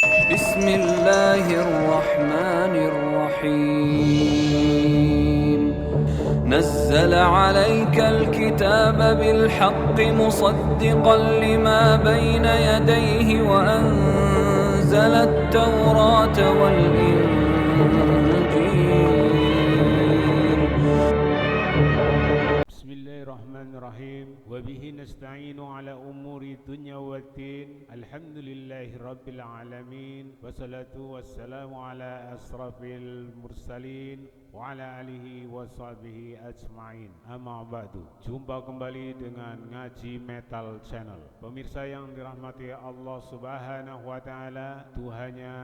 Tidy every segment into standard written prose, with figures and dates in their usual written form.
بسم الله الرحمن الرحيم نزل عليك الكتاب بالحق مصدقا لما بين يديه وأنزل التوراة والإنجيل. بسم الله الرحمن الرحيم وبه نستعين على أمور الدنيا والدين الحمد لله رب العالمين والصلاة والسلام على أشرف المرسلين وعلى alihi wa sahbihi ajma'in. Amma ba'du. Jumpa kembali dengan Ngaji Metal Channel. Pemirsa yang dirahmati Allah Subhanahu wa taala, Tuhannya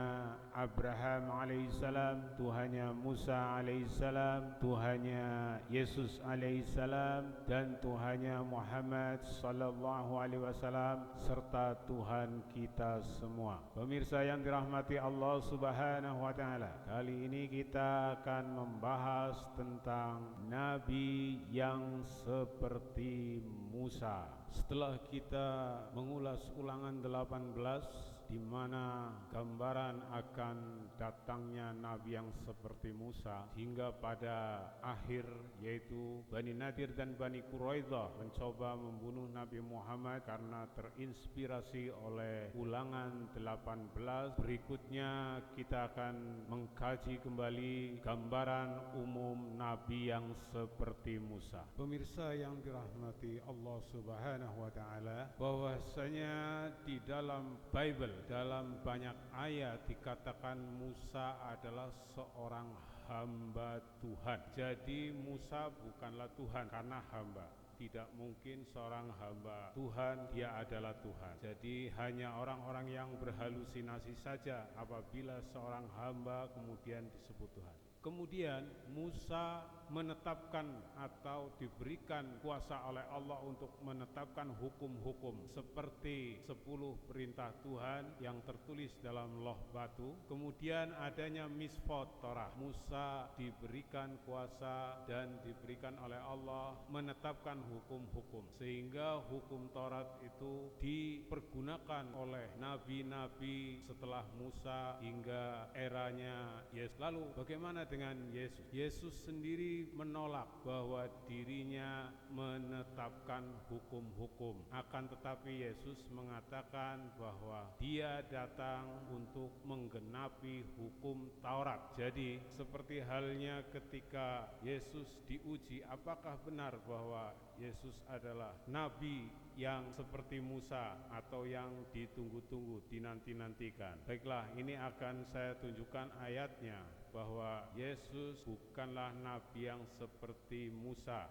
Abraham alaihissalam, Tuhannya Musa alaihissalam, Tuhannya Yesus alaihissalam, dan Tuhannya Muhammad sallallahu alaihi wasallam, serta Tuhan kita semua. Pemirsa yang dirahmati Allah Subhanahu wa taala, kali ini kita akan membahas tentang nabi yang seperti Musa. Setelah kita mengulas ulangan 18 di mana gambaran akan datangnya nabi yang seperti Musa, hingga pada akhir yaitu Bani Nadir dan Bani Quraidah mencoba membunuh Nabi Muhammad karena terinspirasi oleh ulangan 18. Berikutnya kita akan mengkaji kembali gambaran umum nabi yang seperti Musa. Pemirsa yang dirahmati Allah Subhanahu wa taala, bahwasanya di dalam Bible, dalam banyak ayat dikatakan Musa adalah seorang hamba Tuhan. Jadi Musa bukanlah Tuhan karena hamba. Tidak mungkin seorang hamba Tuhan, dia adalah Tuhan. Jadi hanya orang-orang yang berhalusinasi saja apabila seorang hamba kemudian disebut Tuhan. Kemudian Musa menetapkan atau diberikan kuasa oleh Allah untuk menetapkan hukum-hukum seperti 10 perintah Tuhan yang tertulis dalam loh batu. Kemudian adanya misfot Torah. Musa diberikan kuasa dan diberikan oleh Allah menetapkan hukum-hukum, sehingga hukum Taurat itu dipergunakan oleh nabi-nabi setelah Musa hingga eranya Yesus. Lalu bagaimana dengan Yesus? Yesus sendiri menolak bahwa dirinya menetapkan hukum-hukum. Akan tetapi Yesus mengatakan bahwa dia datang untuk menggenapi hukum Taurat. Jadi seperti halnya ketika Yesus diuji, apakah benar bahwa Yesus adalah nabi yang seperti Musa atau yang ditunggu-tunggu, dinanti-nantikan. Baiklah, ini akan saya tunjukkan ayatnya bahwa Yesus bukanlah nabi yang seperti Musa,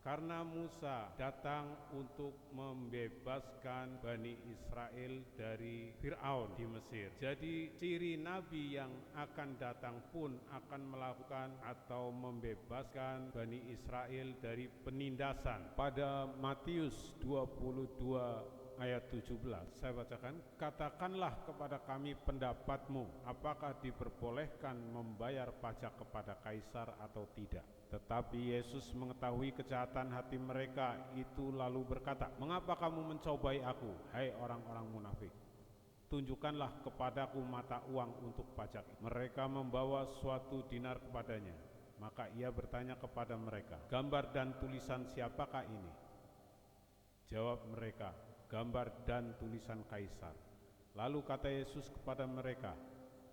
karena Musa datang untuk membebaskan Bani Israel dari Fir'aun di Mesir. Jadi ciri nabi yang akan datang pun akan melakukan atau membebaskan Bani Israel dari penindasan. Pada Matius 22 ayat 17 saya bacakan, katakanlah kepada kami pendapatmu, apakah diperbolehkan membayar pajak kepada kaisar atau tidak? Tetapi Yesus mengetahui kejahatan hati mereka itu, lalu berkata, mengapa kamu mencobai aku, hai orang-orang munafik? Tunjukkanlah kepadaku mata uang untuk pajak. Mereka membawa suatu dinar kepadanya. Maka ia bertanya kepada mereka, gambar dan tulisan siapakah ini? Jawab mereka, gambar dan tulisan kaisar. Lalu kata Yesus kepada mereka,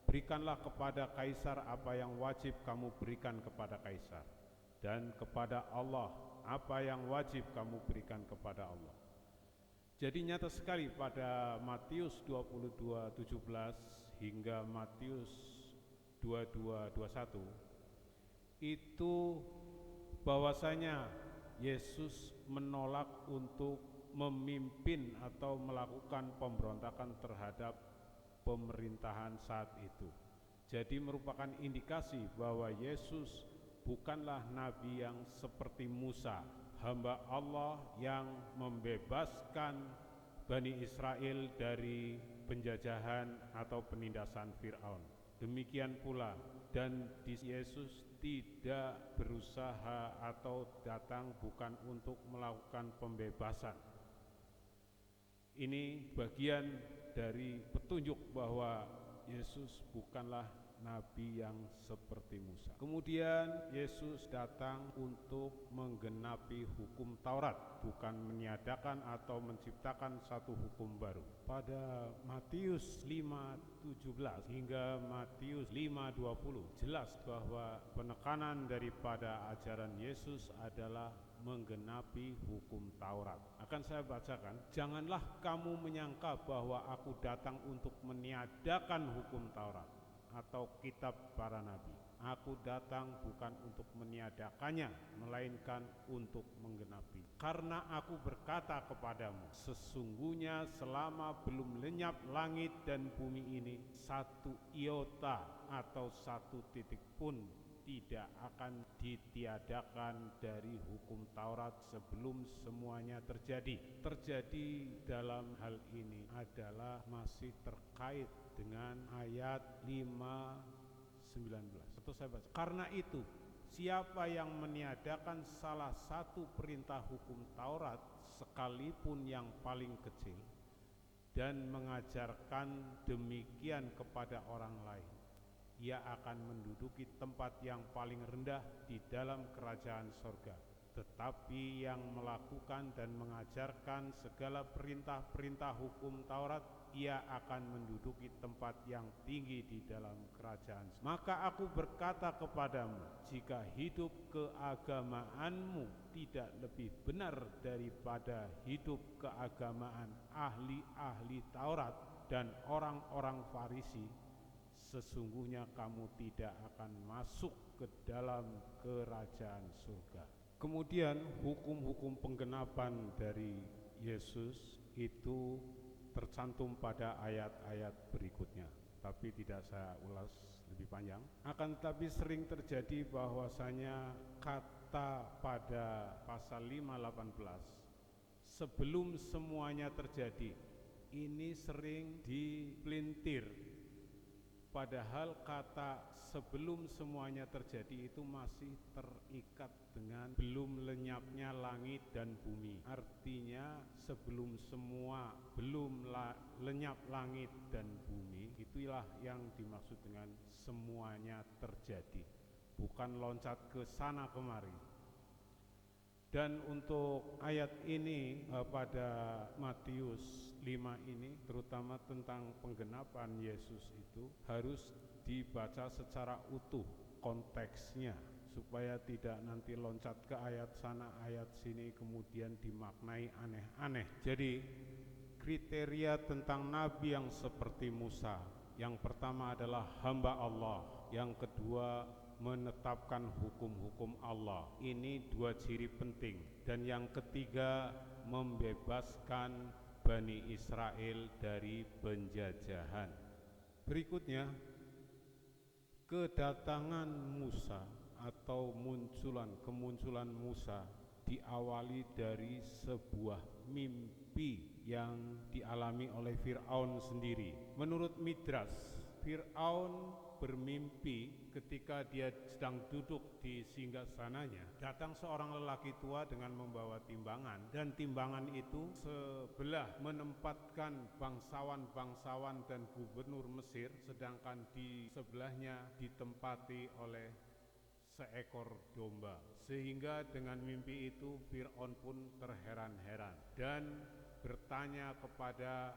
berikanlah kepada kaisar apa yang wajib kamu berikan kepada kaisar, dan kepada Allah apa yang wajib kamu berikan kepada Allah. Jadi nyata sekali pada Matius 22:17 hingga Matius 22:21 itu bahwasanya Yesus menolak untuk memimpin atau melakukan pemberontakan terhadap pemerintahan saat itu. Jadi merupakan indikasi bahwa Yesus bukanlah nabi yang seperti Musa, hamba Allah yang membebaskan Bani Israel dari penjajahan atau penindasan Fir'aun. Demikian pula, dan Yesus tidak berusaha atau datang bukan untuk melakukan pembebasan. Ini bagian dari petunjuk bahwa Yesus bukanlah nabi yang seperti Musa. Kemudian Yesus datang untuk menggenapi hukum Taurat, bukan meniadakan atau menciptakan satu hukum baru. Pada Matius 5:17 hingga Matius 5:20 jelas bahwa penekanan daripada ajaran Yesus adalah menggenapi hukum Taurat. Akan saya bacakan, janganlah kamu menyangka bahwa aku datang untuk meniadakan hukum Taurat atau kitab para nabi. Aku datang bukan untuk meniadakannya, melainkan untuk menggenapi. Karena aku berkata kepadamu, sesungguhnya selama belum lenyap langit dan bumi ini, satu iota atau satu titik pun tidak akan ditiadakan dari hukum Taurat sebelum semuanya terjadi. Terjadi dalam hal ini adalah masih terkait dengan ayat 5:19. Atau saya baca, karena itu siapa yang meniadakan salah satu perintah hukum Taurat sekalipun yang paling kecil dan mengajarkan demikian kepada orang lain, ia akan menduduki tempat yang paling rendah di dalam kerajaan sorga. Tetapi yang melakukan dan mengajarkan segala perintah-perintah hukum Taurat, ia akan menduduki tempat yang tinggi di dalam kerajaan. Maka aku berkata kepadamu, jika hidup keagamaanmu tidak lebih benar daripada hidup keagamaan ahli-ahli Taurat dan orang-orang Farisi, sesungguhnya kamu tidak akan masuk ke dalam kerajaan surga. Kemudian hukum-hukum penggenapan dari Yesus itu tercantum pada ayat-ayat berikutnya, tapi tidak saya ulas lebih panjang. Akan tetapi sering terjadi bahwasanya kata pada pasal 5:18 sebelum semuanya terjadi ini sering dipelintir, padahal kata sebelum semuanya terjadi itu masih terikat dengan belum lenyapnya langit dan bumi. Artinya sebelum semua, belum lenyap langit dan bumi, itulah yang dimaksud dengan semuanya terjadi, bukan loncat ke sana kemari. Dan untuk ayat ini pada Matius 5 ini, terutama tentang penggenapan Yesus itu harus dibaca secara utuh konteksnya, supaya tidak nanti loncat ke ayat sana ayat sini kemudian dimaknai aneh-aneh. Jadi kriteria tentang nabi yang seperti Musa, yang pertama adalah hamba Allah, yang kedua menetapkan hukum-hukum Allah. Ini dua ciri penting. Dan yang ketiga, membebaskan Bani Israel dari penjajahan. Berikutnya, kedatangan Musa atau kemunculan Musa diawali dari sebuah mimpi yang dialami oleh Fir'aun sendiri. Menurut Midras, Fir'aun bermimpi ketika dia sedang duduk di singgasananya, datang seorang lelaki tua dengan membawa timbangan, dan timbangan itu sebelah menempatkan bangsawan-bangsawan dan gubernur Mesir, sedangkan di sebelahnya ditempati oleh seekor domba. Sehingga dengan mimpi itu Fir'aun pun terheran-heran dan bertanya kepada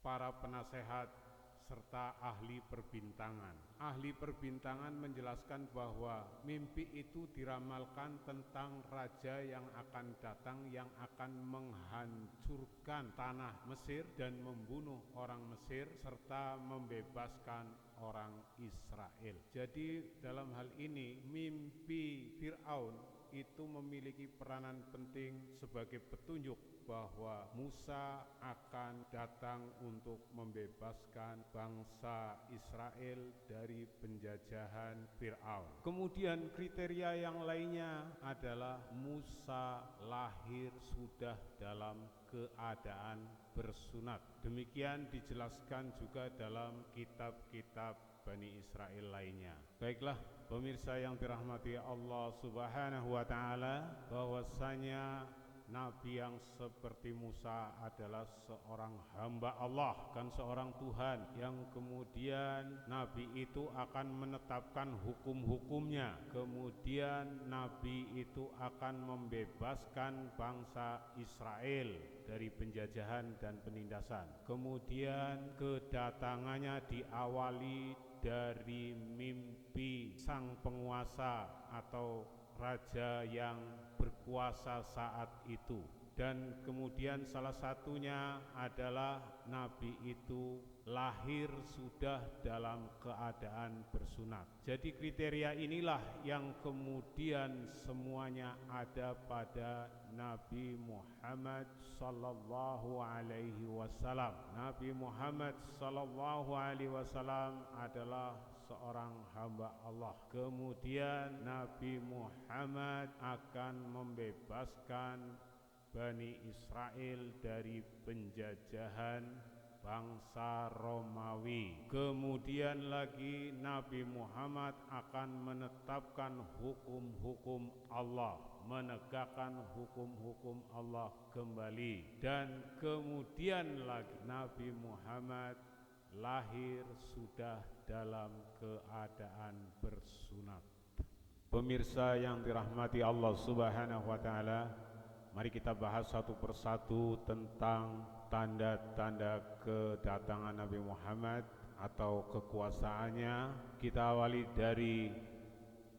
para penasehat serta ahli perbintangan. Ahli perbintangan menjelaskan bahwa mimpi itu diramalkan tentang raja yang akan datang, yang akan menghancurkan tanah Mesir dan membunuh orang Mesir serta membebaskan orang Israel. Jadi dalam hal ini mimpi Fir'aun itu memiliki peranan penting sebagai petunjuk bahwa Musa akan datang untuk membebaskan bangsa Israel dari penjajahan Fir'aun. Kemudian kriteria yang lainnya adalah Musa lahir sudah dalam keadaan bersunat. Demikian dijelaskan juga dalam kitab-kitab Bani Israel lainnya. Baiklah pemirsa yang dirahmati Allah Subhanahu wa taala, bahwasanya Nabi yang seperti Musa adalah seorang hamba Allah, kan seorang Tuhan, yang kemudian Nabi itu akan menetapkan hukum-hukumnya. Kemudian Nabi itu akan membebaskan bangsa Israel dari penjajahan dan penindasan. Kemudian kedatangannya diawali dari mimpi sang penguasa atau raja yang berkuasa saat itu, dan kemudian salah satunya adalah Nabi itu lahir sudah dalam keadaan bersunat. Jadi kriteria inilah yang kemudian semuanya ada pada Nabi Muhammad sallallahu alaihi wasallam. Nabi Muhammad sallallahu alaihi wasallam adalah seorang hamba Allah. Kemudian Nabi Muhammad akan membebaskan Bani Israel dari penjajahan bangsa Romawi. Kemudian lagi Nabi Muhammad akan menetapkan hukum-hukum Allah, menegakkan hukum-hukum Allah kembali. Dan kemudian lagi Nabi Muhammad lahir sudah dalam keadaan bersunat. Pemirsa yang dirahmati Allah Subhanahu wa taala, mari kita bahas satu persatu tentang tanda-tanda kedatangan Nabi Muhammad atau kekuasaannya. Kita awali dari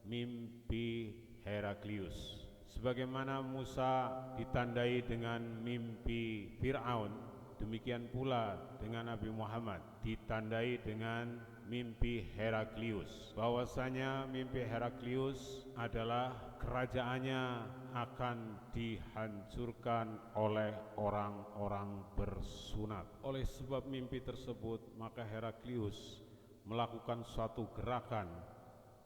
mimpi Heraklius. Sebagaimana Musa ditandai dengan mimpi Fir'aun, demikian pula dengan Nabi Muhammad ditandai dengan mimpi Heraklius. Bahwasanya mimpi Heraklius adalah kerajaannya akan dihancurkan oleh orang-orang bersunat. Oleh sebab mimpi tersebut, maka Heraklius melakukan suatu gerakan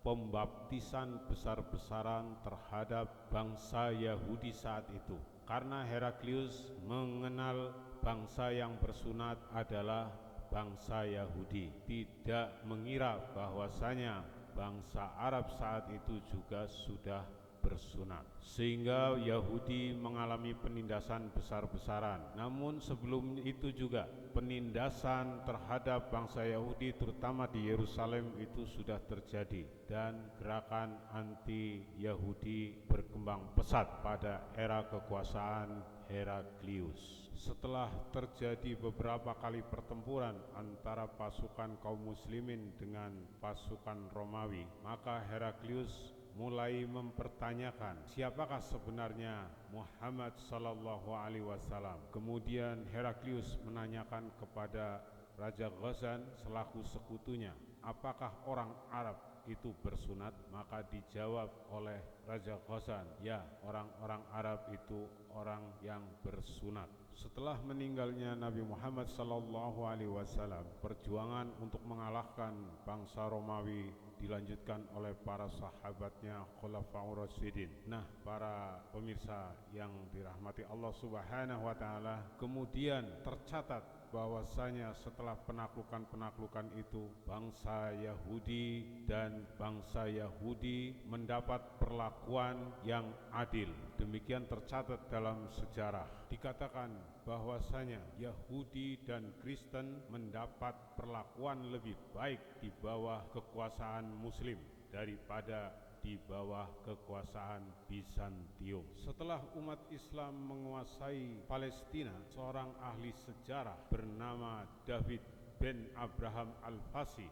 pembaptisan besar-besaran terhadap bangsa Yahudi saat itu. Karena Heraklius mengenal bangsa yang bersunat adalah bangsa Yahudi, tidak mengira bahwasanya bangsa Arab saat itu juga sudah bersunat, sehingga Yahudi mengalami penindasan besar-besaran. Namun sebelum itu juga penindasan terhadap bangsa Yahudi terutama di Yerusalem itu sudah terjadi, dan gerakan anti Yahudi berkembang pesat pada era kekuasaan Heraklius. Setelah terjadi beberapa kali pertempuran antara pasukan kaum muslimin dengan pasukan Romawi, maka Heraklius mulai mempertanyakan siapakah sebenarnya Muhammad sallallahu alaihi wasallam. Kemudian Heraklius menanyakan kepada Raja Ghazan selaku sekutunya, apakah orang Arab itu bersunat? Maka dijawab oleh Raja Ghazan, ya, orang-orang Arab itu orang yang bersunat. Setelah meninggalnya Nabi Muhammad sallallahu alaihi wasallam, perjuangan untuk mengalahkan bangsa Romawi dilanjutkan oleh para sahabatnya Khulafaur Rasyidin. Nah, para pemirsa yang dirahmati Allah Subhanahu wa taala, kemudian tercatat bahwasanya setelah penaklukan-penaklukan itu, bangsa Yahudi dan bangsa Yahudi mendapat perlakuan yang adil. Demikian tercatat dalam sejarah. Dikatakan bahwasanya Yahudi dan Kristen mendapat perlakuan lebih baik di bawah kekuasaan Muslim daripada di bawah kekuasaan Bizantium. Setelah umat Islam menguasai Palestina, seorang ahli sejarah bernama David bin Abraham Al-Fasi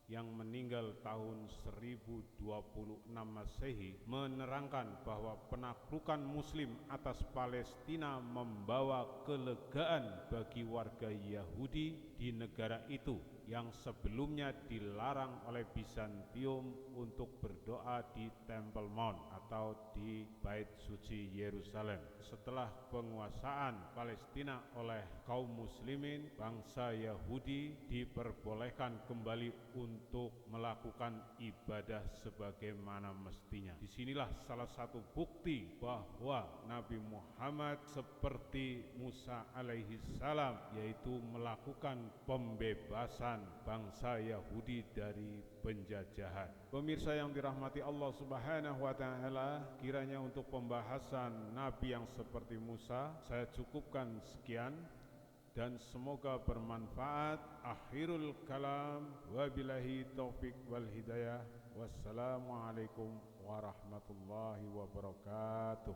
yang meninggal tahun 1026 Masehi menerangkan bahwa penaklukan Muslim atas Palestina membawa kelegaan bagi warga Yahudi di negara itu yang sebelumnya dilarang oleh Bizantium untuk berdoa di Temple Mount atau di Bait Suci Yerusalem. Setelah penguasaan Palestina oleh kaum muslimin, bangsa Yahudi diperbolehkan kembali untuk melakukan ibadah sebagaimana mestinya. Disinilah salah satu bukti bahwa Nabi Muhammad seperti Musa alaihi salam, yaitu melakukan pembebasan membebaskan bangsa Yahudi dari penjajahan. Pemirsa yang dirahmati Allah Subhanahu wa taala, kiranya untuk pembahasan nabi yang seperti Musa saya cukupkan sekian dan semoga bermanfaat. Akhirul kalam, wabillahi taufik wal hidayah. Wassalamualaikum warahmatullahi wabarakatuh.